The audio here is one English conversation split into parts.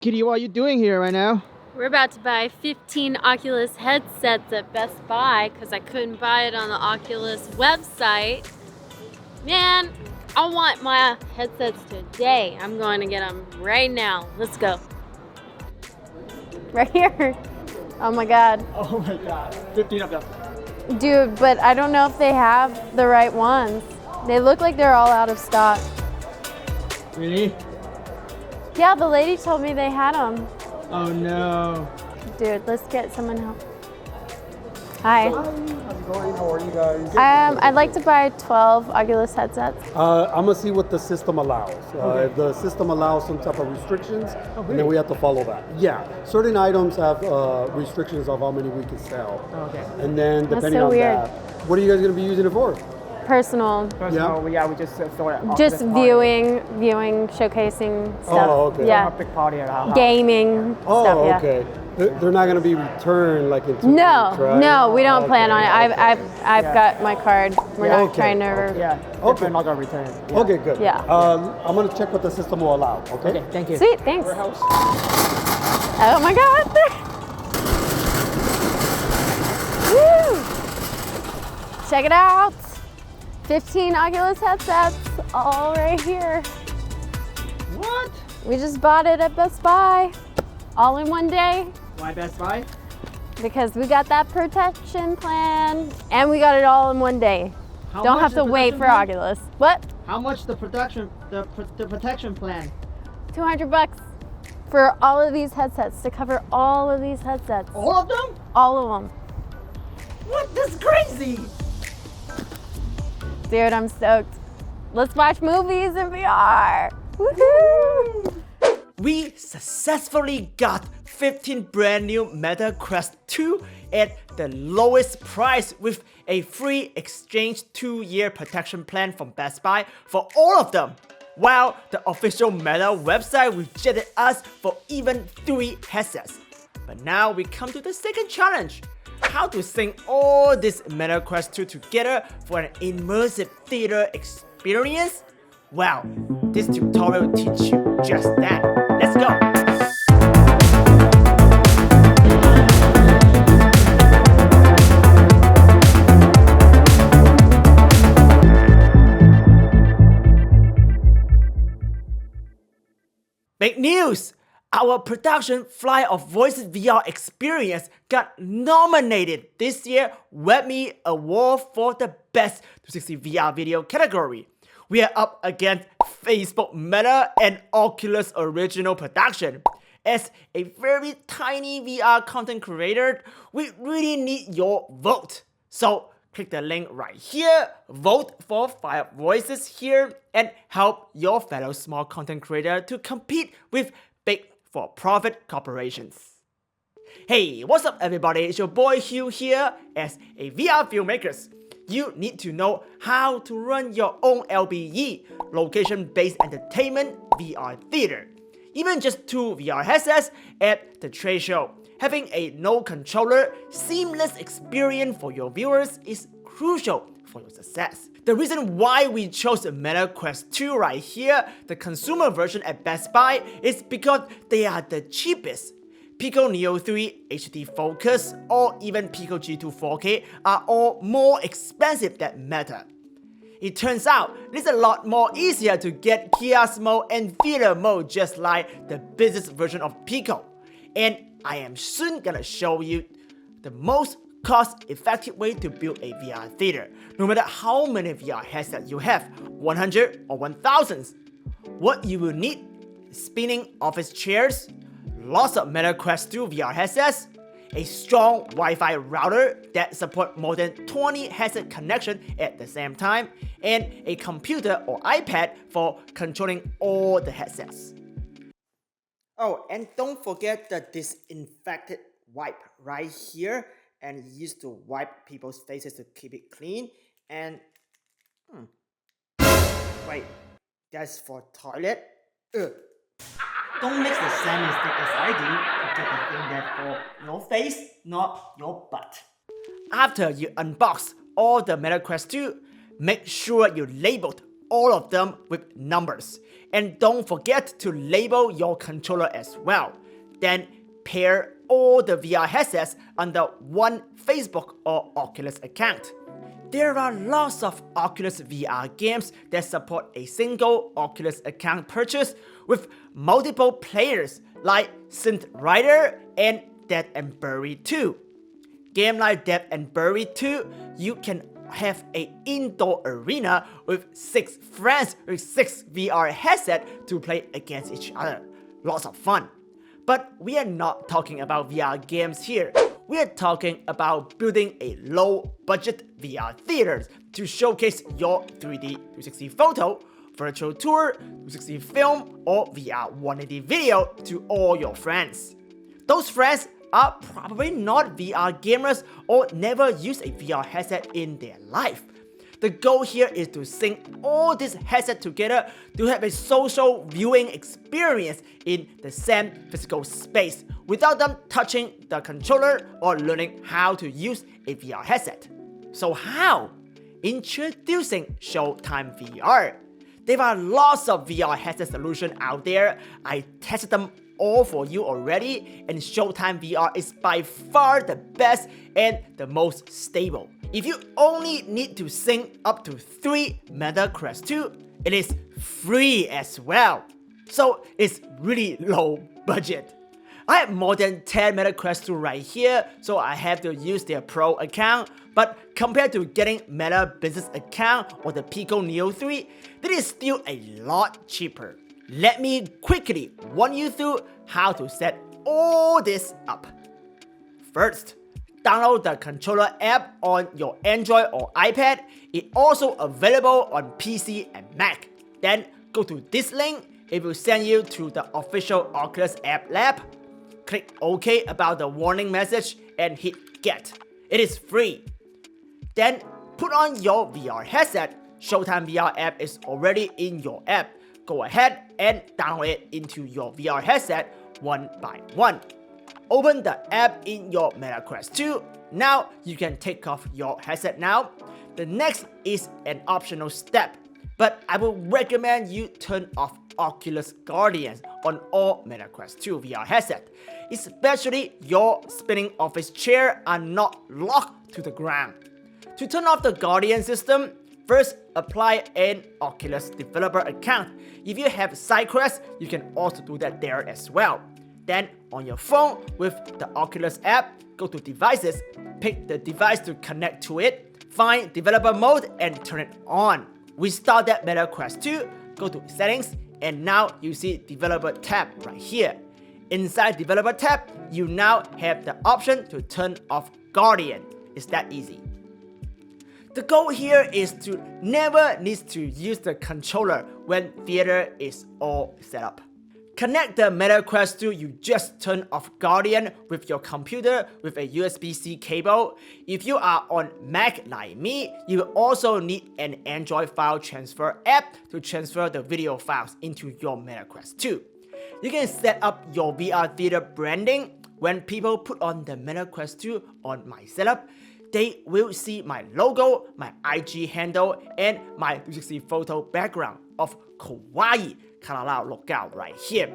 Kitty, what are you doing here right now? We're about to buy 15 Oculus headsets at Best Buy because I couldn't buy it on the Oculus website. Man, I want my headsets today. I'm going to get them right now. Let's go. Right here. Oh my God. Oh my God, 15 of them. Dude, but I don't know if they have the right ones. They look like they're all out of stock. Really? Yeah, the lady told me they had them. Oh no. Dude, let's get someone help. Hi. How's it going? How are you guys? I'd like to buy 12 Oculus headsets. I'm gonna see what the system allows. If the system allows some type of restrictions, and then we have to follow that. Yeah, certain items have restrictions of how many we can sell. Okay. And then That's depending so on weird. that, what are you guys gonna be using it for? Personal. Personal, yeah, we just throw it off Just this party. viewing, showcasing stuff. Oh, okay. Yeah. A big party at our house. Gaming Oh, stuff, yeah. okay. They're not gonna be returned like in 2 No, weeks, right? no, we don't plan on it. Okay. I've got my card. We're not Okay, trying to. Yeah, Okay. we're not gonna return it. Yeah. Okay, good. Yeah. I'm gonna check what the system will allow. Okay. Okay, thank you. Sweet, thanks. Oh my God. Woo! Check it out. 15 Oculus headsets, all right here. What? We just bought it at Best Buy, all in one day, Why Best Buy? because we got that protection plan, and we got it all in one day. How Don't much have to the wait protection for plan? Oculus. What? How much the protection plan? $200 for all of these headsets, to cover all of these headsets. All of them? All of them. What? That's crazy! Dude, I'm stoked. Let's watch movies in VR. Woohoo! We successfully got 15 brand new Meta Quest 2 at the lowest price with a free exchange 2-year protection plan from Best Buy for all of them. While the official Meta website rejected us for even 3 headsets. But now we come to the second challenge. How to sync all this Meta Quest 2 together for an immersive theater experience? Well, this tutorial will teach you just that. Let's go! Big news! Our production Fly of Voices VR experience got nominated this year Webby Award for the Best 360 VR video category. We are up against Facebook Meta and Oculus original production. As a very tiny VR content creator, we really need your vote. So click the link right here, vote for Fly of Voices here, and help your fellow small content creator to compete with big for-profit corporations. Hey, what's up everybody? It's your boy Hugh here. As a VR filmmaker, you need to know how to run your own LBE, location-based entertainment VR theater. Even just 2 VR headsets at the trade show. Having a no-controller, seamless experience for your viewers is crucial for your success. The reason why we chose the Meta Quest 2 right here, the consumer version at Best Buy, is because they are the cheapest. Pico Neo 3 HD Focus or even Pico G2 4K are all more expensive than Meta. It turns out it's a lot more easier to get Kiosk mode and theater mode just like the business version of Pico. And I am soon gonna show you the most cost-effective way to build a VR theater, no matter how many VR headsets you have, 100 or 1000. What you will need is spinning office chairs, lots of Meta Quest 2 VR headsets, a strong Wi-Fi router that supports more than 20 headset connections at the same time, and a computer or iPad for controlling all the headsets. Oh, and don't forget the disinfected wipe right here, and used to wipe people's faces to keep it clean. And wait, that's for toilet? Ugh. Don't make the same mistake as I do to get the thing that's for your face, not your butt. After you unbox all the Meta Quest 2, make sure you labeled all of them with numbers. And don't forget to label your controller as well. Then pair all the VR headsets under one Facebook or Oculus account. There are lots of Oculus VR games that support a single Oculus account purchase with multiple players like Synth Rider and Dead and Buried 2. Game like Dead and Buried 2, you can have an indoor arena with 6 friends with 6 VR headsets to play against each other. Lots of fun. But we are not talking about VR games here. We are talking about building a low-budget VR theater to showcase your 3D 360 photo, virtual tour, 360 film, or VR 180 video to all your friends. Those friends are probably not VR gamers or never use a VR headset in their life. The goal here is to sync all these headsets together to have a social viewing experience in the same physical space without them touching the controller or learning how to use a VR headset. So how? Introducing Showtime VR. There are lots of VR headset solutions out there. I tested them all for you already, and Showtime VR is by far the best and the most stable. If you only need to sync up to 3 Meta Quest 2, it is free as well. So it's really low budget. I have more than 10 Meta Quest 2 right here, so I have to use their Pro account. But compared to getting Meta Business account or the Pico Neo 3, that is still a lot cheaper. Let me quickly run you through how to set all this up. First, download the controller app on your Android or iPad. It's also available on PC and Mac. Then go to this link. It will send you to the official Oculus App Lab. Click OK about the warning message and hit Get. It is free. Then put on your VR headset. Showtime VR app is already in your app. Go ahead and download it into your VR headset one by one. Open the app in your Meta Quest 2. Now you can take off your headset now. The next is an optional step, but I would recommend you turn off Oculus Guardians on all Meta Quest 2 VR headset, especially your spinning office chair are not locked to the ground. To turn off the Guardian system, first apply an Oculus developer account. If you have SideQuest, you can also do that there as well. Then on your phone with the Oculus app, go to Devices, pick the device to connect to it, find Developer Mode and turn it on. We start that Meta Quest 2, go to Settings, and now you see Developer tab right here. Inside Developer tab, you now have the option to turn off Guardian. It's that easy. The goal here is to never need to use the controller when theater is all set up. Connect the Meta Quest 2 you just turned off Guardian with your computer with a USB-C cable. If you are on Mac like me, you will also need an Android file transfer app to transfer the video files into your Meta Quest 2. You can set up your VR theater branding. When people put on the Meta Quest 2 on my setup, they will see my logo, my IG handle, and my 360 photo background of kawaii Kalalau lookout right here.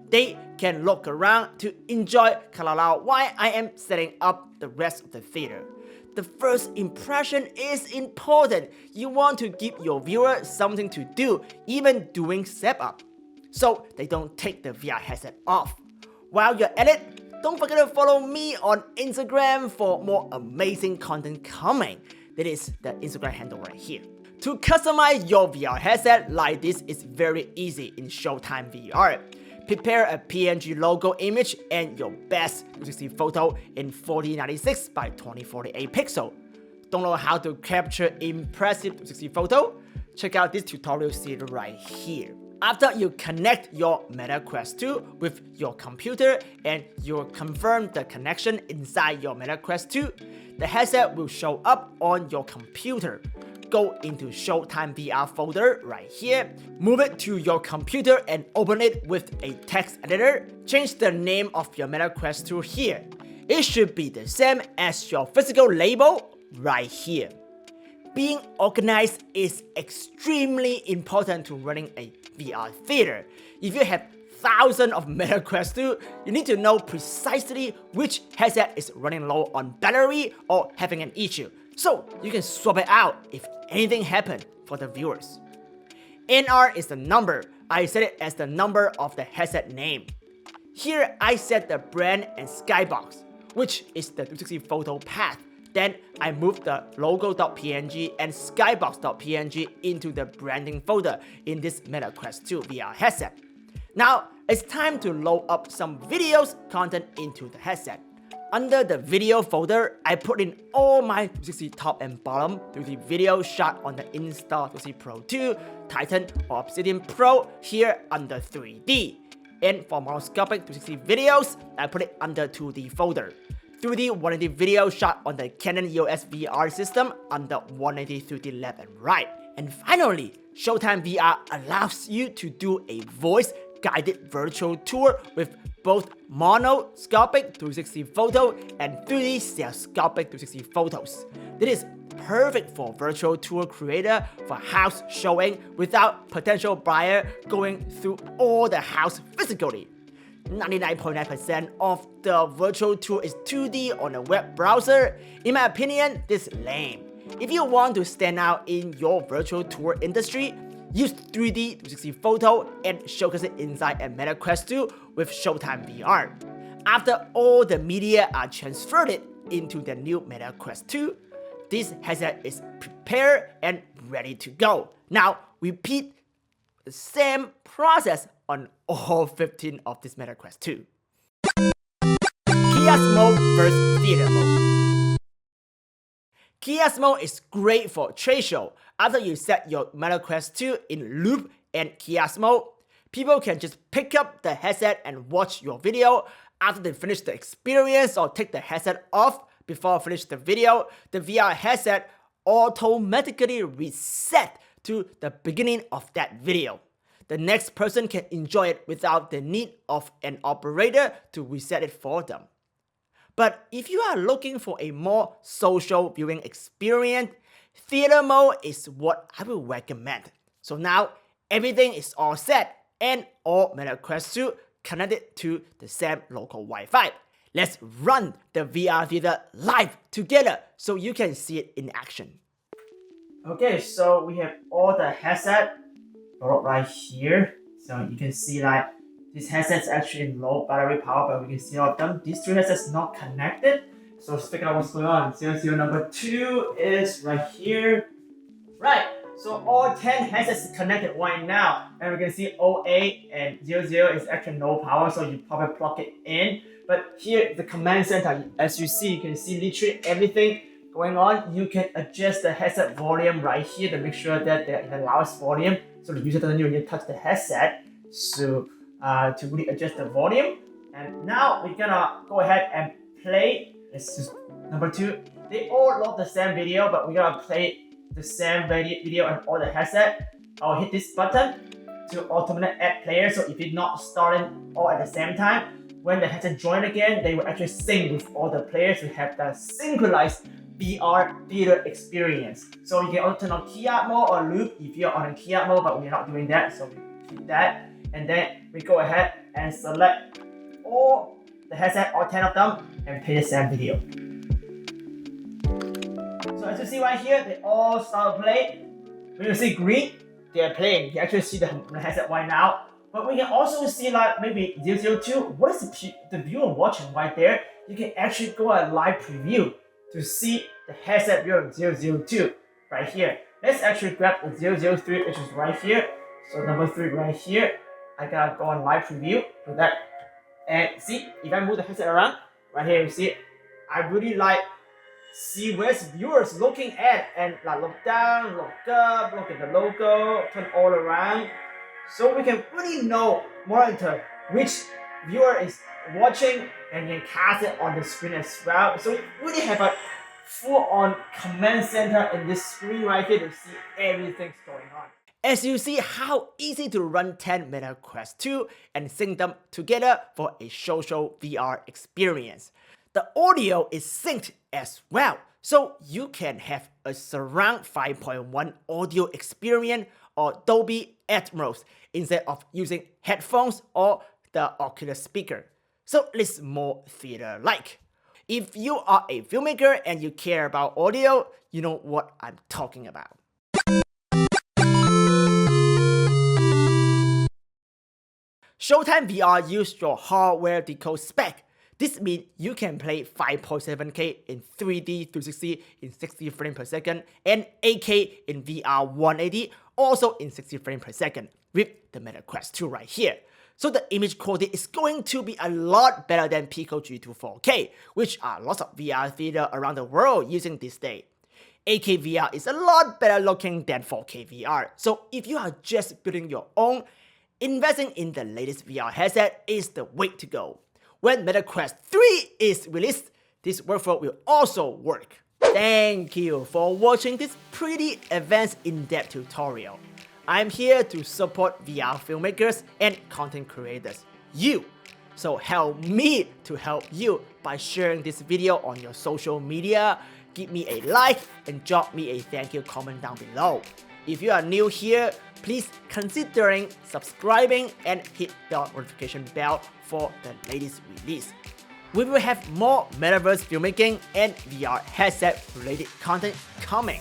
They can look around to enjoy Kalalau while I am setting up the rest of the theater. The first impression is important. You want to give your viewer something to do, even doing setup, so they don't take the VR headset off. While you're at it, don't forget to follow me on Instagram for more amazing content coming. That is the Instagram handle right here. To customize your VR headset like this is very easy in Showtime VR. Prepare a PNG logo image and your best 360 photo in 4096 by 2048 pixel. Don't know how to capture impressive 360 photo? Check out this tutorial series right here. After you connect your Meta Quest 2 with your computer and you confirm the connection inside your Meta Quest 2, the headset will show up on your computer. Go into Showtime VR folder right here, move it to your computer and open it with a text editor. Change the name of your Meta Quest 2 here. It should be the same as your physical label right here. Being organized is extremely important to running a VR theater. If you have thousands of Meta Quest 2, you need to know precisely which headset is running low on battery or having an issue, so you can swap it out if anything happens for the viewers. NR is the number. I set it as the number of the headset name. Here I set the brand and skybox, which is the 360 photo path. Then I moved the logo.png and skybox.png into the branding folder in this Meta Quest 2 VR headset. Now it's time to load up some videos content into the headset. Under the video folder, I put in all my 360 top and bottom 3D video shot on the Insta 360 Pro 2, Titan or Obsidian Pro here under 3D. And for monoscopic 360 videos, I put it under 2D folder. 3D 180 video shot on the Canon EOS VR system under 180 3D left and right. And finally, Showtime VR allows you to do a voice-guided virtual tour with both monoscopic 360 photo and 3D stereoscopic 360 photos. This is perfect for virtual tour creator for house showing without potential buyer going through all the house physically. 99.9% of the virtual tour is 2D on a web browser. In my opinion, this is lame. If you want to stand out in your virtual tour industry, use 3D 360 photo and showcase it inside a Meta Quest 2 with Showtime VR. After all the media are transferred into the new Meta Quest 2, this headset is prepared and ready to go. Now repeat the same process on all 15 of this Meta Quest 2. Kiosk mode versus theater mode. Kiosk mode is great for trade show. After you set your Meta Quest 2 in loop and kiosk mode, people can just pick up the headset and watch your video. After they finish the experience or take the headset off before finish the video, the VR headset automatically reset to the beginning of that video. The next person can enjoy it without the need of an operator to reset it for them. But if you are looking for a more social viewing experience, theater mode is what I will recommend. So now everything is all set and all Meta Quest 2 connected to the same local Wi-Fi. Let's run the VR theater live together so you can see it in action. Okay, so we have all the headset right here. So you can see that this headset's actually low battery power, but we can see all of them. These two headsets not connected. So let's figure out what's going on. 00 number 2 is right here. Right, so all 10 headsets connected right now. And we can see 08 and 00 is actually no power, so you probably plug it in. But here, the command center, as you see, you can see literally everything going on. You can adjust the headset volume right here to make sure that they're in the loudest volume, so the user doesn't really touch the headset. So to really adjust the volume. And now we're gonna go ahead and play. Let's just number 2. They all load the same video, but we're gonna play the same video on all the headset. I'll hit this button to automatically add players. So if it's not starting all at the same time, when the headset join again, they will actually sync with all the players to have the synchronized VR theater experience. So you can also turn on kiosk mode or loop if you're on a kiosk mode, but we're not doing that, so we hit that. And then we go ahead and select all the headset, all 10 of them, and play the same video. So as you see right here, they all start to play. When you see green, they're playing. You can actually see the headset right now. But we can also see like maybe 002, what is the viewer watching right there? You can actually go a live preview to see the headset view of 002 right here. Let's actually grab the 003, which is right here. So number 3 right here. I gotta go on live preview for that. And see, if I move the headset around, right here you see, I really like see where's viewers looking at and like look down, look up, look at the logo, turn all around. So we can really monitor which viewer is watching and can cast it on the screen as well. So we really have a full-on command center in this screen right here to see everything's going on. As you see how easy to run 10 Meta Quest 2 and sync them together for a social VR experience. The audio is synced as well, So you can have a surround 5.1 audio experience or Dolby Atmos instead of using headphones or the Oculus speaker. So it's more theater-like. If you are a filmmaker and you care about audio, you know what I'm talking about. Showtime VR uses your hardware decode spec. This means you can play 5.7K in 3D 360 in 60 frames per second and 8K in VR 180 also in 60 frames per second with the Meta Quest 2 right here. So the image quality is going to be a lot better than Pico G2 4K, which are lots of VR theater around the world using this day. 8K VR is a lot better looking than 4K VR. So if you are just building your own, investing in the latest VR headset is the way to go. When Meta Quest 3 is released, this workflow will also work. Thank you for watching this pretty advanced in-depth tutorial. I'm here to support VR filmmakers and content creators, you. So help me to help you by sharing this video on your social media, give me a like and drop me a thank you comment down below. If you are new here, please consider subscribing and hit the notification bell for the latest release. We will have more Metaverse filmmaking and VR headset related content coming.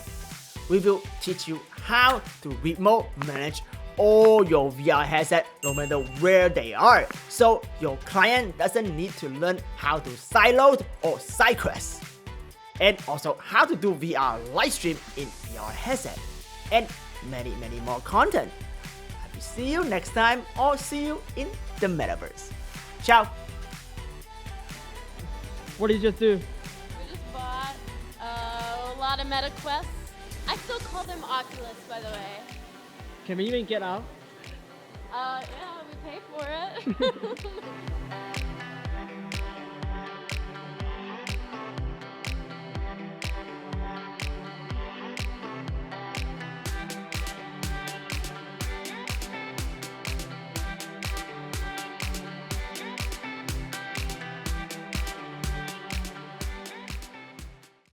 We will teach you how to remote manage all your VR headset no matter where they are, so your client doesn't need to learn how to sideload or side quest. And also how to do VR livestream in VR headset. And many more content. I will see you next time or see you in the Metaverse. Ciao! What did you just do? We just bought a lot of Meta Quests. I still call them Oculus, by the way. Can we even get out? Yeah, we pay for it.